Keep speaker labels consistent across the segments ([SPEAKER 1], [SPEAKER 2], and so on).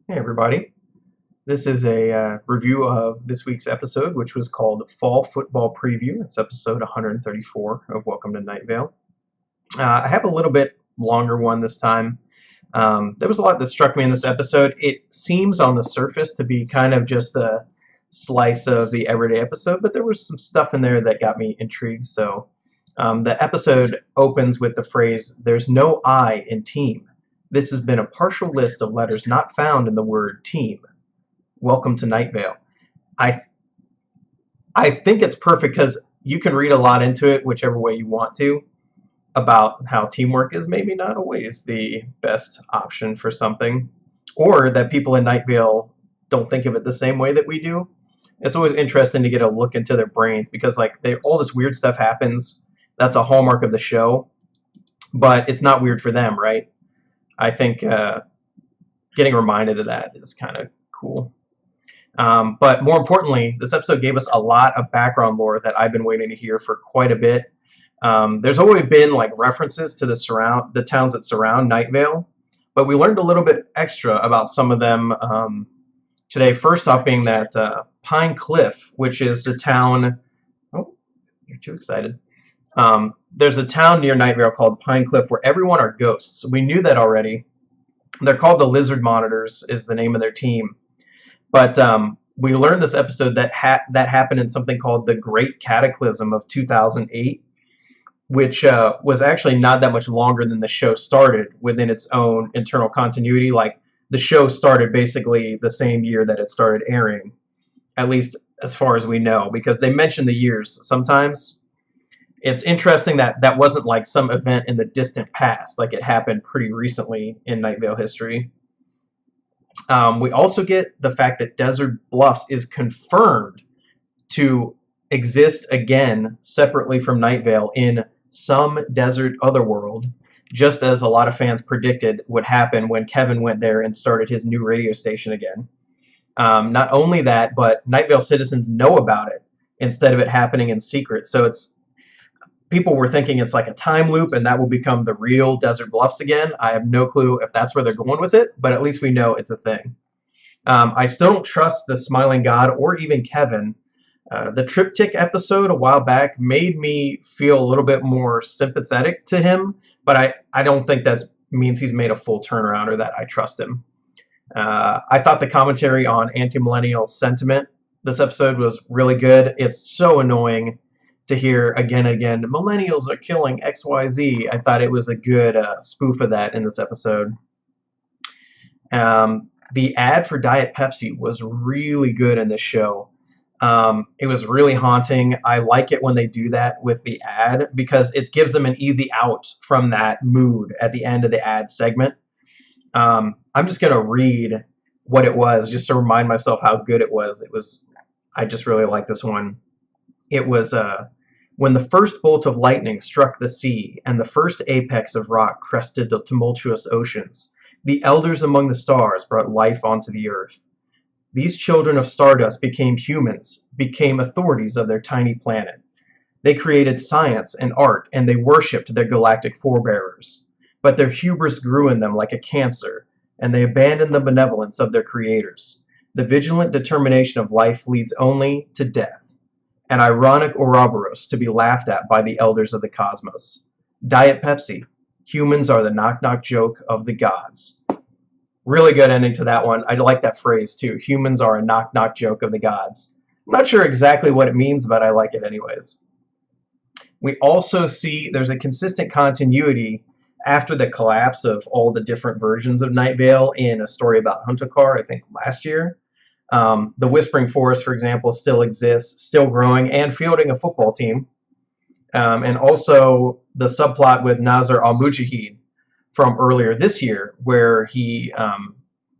[SPEAKER 1] Hey everybody, this is a review of this week's episode, which was called Fall Football Preview. It's episode 134 of Welcome to Night Vale. I have a little bit longer one this time. There was a lot that struck me in this episode. It seems on the surface to be kind of just a slice of the everyday episode, but there was some stuff in there that got me intrigued. So the episode opens with the phrase, "There's no I in team. This has been a partial list of letters not found in the word team. Welcome to Night Vale." I I think it's perfect because you can read a lot into it whichever way you want to about how teamwork is maybe not always the best option for something, or that people in Night Vale don't think of it the same way that we do. It's always interesting to get a look into their brains because all this weird stuff happens. That's a hallmark of the show, but it's not weird for them, right? I think getting reminded of that is kind of cool. But more importantly, this episode gave us a lot of background lore that I've been waiting to hear for quite a bit. There's always been references to the towns that surround Night Vale, but we learned a little bit extra about some of them today. First off, being that Pine Cliff, which is the town. Oh, you're too excited. There's a town near Night Vale called Pine Cliff where everyone are ghosts. We knew that already. They're called the Lizard Monitors, is the name of their team. But we learned this episode that that happened in something called the Great Cataclysm of 2008, which was actually not that much longer than the show started within its own internal continuity. The show started basically the same year that it started airing, at least as far as we know, because they mention the years sometimes. It's interesting that that wasn't like some event in the distant past, like it happened pretty recently in Night Vale history. We also get the fact that Desert Bluffs is confirmed to exist again separately from Night Vale in some desert otherworld, just as a lot of fans predicted would happen when Kevin went there and started his new radio station again. Not only that, but Night Vale citizens know about it instead of it happening in secret. So people were thinking it's like a time loop and that will become the real Desert Bluffs again. I have no clue if that's where they're going with it, but at least we know it's a thing. I still don't trust the Smiling God or even Kevin. The Triptych episode a while back made me feel a little bit more sympathetic to him, but I don't think that means he's made a full turnaround or that I trust him. I thought the commentary on anti-millennial sentiment this episode was really good. It's so annoying to hear again and again, millennials are killing XYZ. I thought it was a good spoof of that in this episode. The ad for Diet Pepsi was really good in this show. It was really haunting. I like it when they do that with the ad because it gives them an easy out from that mood at the end of the ad segment. I'm just going to read what it was just to remind myself how good it was. I just really like this one. It was when the first bolt of lightning struck the sea and the first apex of rock crested the tumultuous oceans, the elders among the stars brought life onto the earth. These children of stardust became humans, became authorities of their tiny planet. They created science and art, and they worshipped their galactic forebearers. But their hubris grew in them like a cancer, and they abandoned the benevolence of their creators. The vigilant determination of life leads only to death. An ironic Ouroboros to be laughed at by the elders of the cosmos. Diet Pepsi. Humans are the knock-knock joke of the gods. Really good ending to that one. I like that phrase too. Humans are a knock-knock joke of the gods. I'm not sure exactly what it means, but I like it anyways. We also see there's a consistent continuity after the collapse of all the different versions of Night Vale in a story about Huntakar, I think last year. The Whispering Forest, for example, still exists, still growing, and fielding a football team. And also the subplot with Nazar al-Mujahid from earlier this year, where he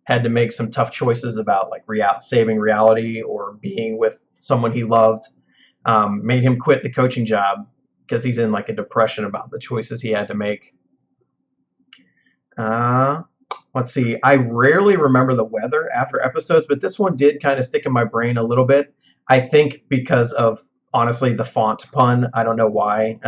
[SPEAKER 1] had to make some tough choices about saving reality or being with someone he loved, made him quit the coaching job because he's in a depression about the choices he had to make. Let's see. I rarely remember the weather after episodes, but this one did kind of stick in my brain a little bit. I think because of, honestly, the font pun. I don't know why.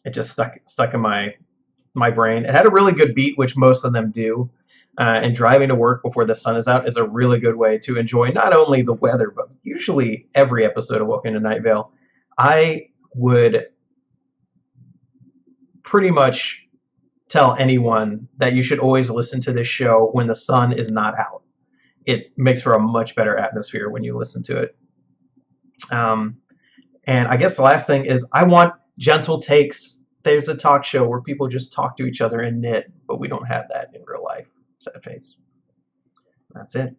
[SPEAKER 1] It just stuck in my brain. It had a really good beat, which most of them do. And driving to work before the sun is out is a really good way to enjoy not only the weather, but usually every episode of Welcome to Night Vale. I would pretty much tell anyone that you should always listen to this show when the sun is not out. It makes for a much better atmosphere when you listen to it. Um, and I guess the last thing is I want gentle takes. There's a talk show where people just talk to each other and knit, but we don't have that in real life. Sad face. That's it.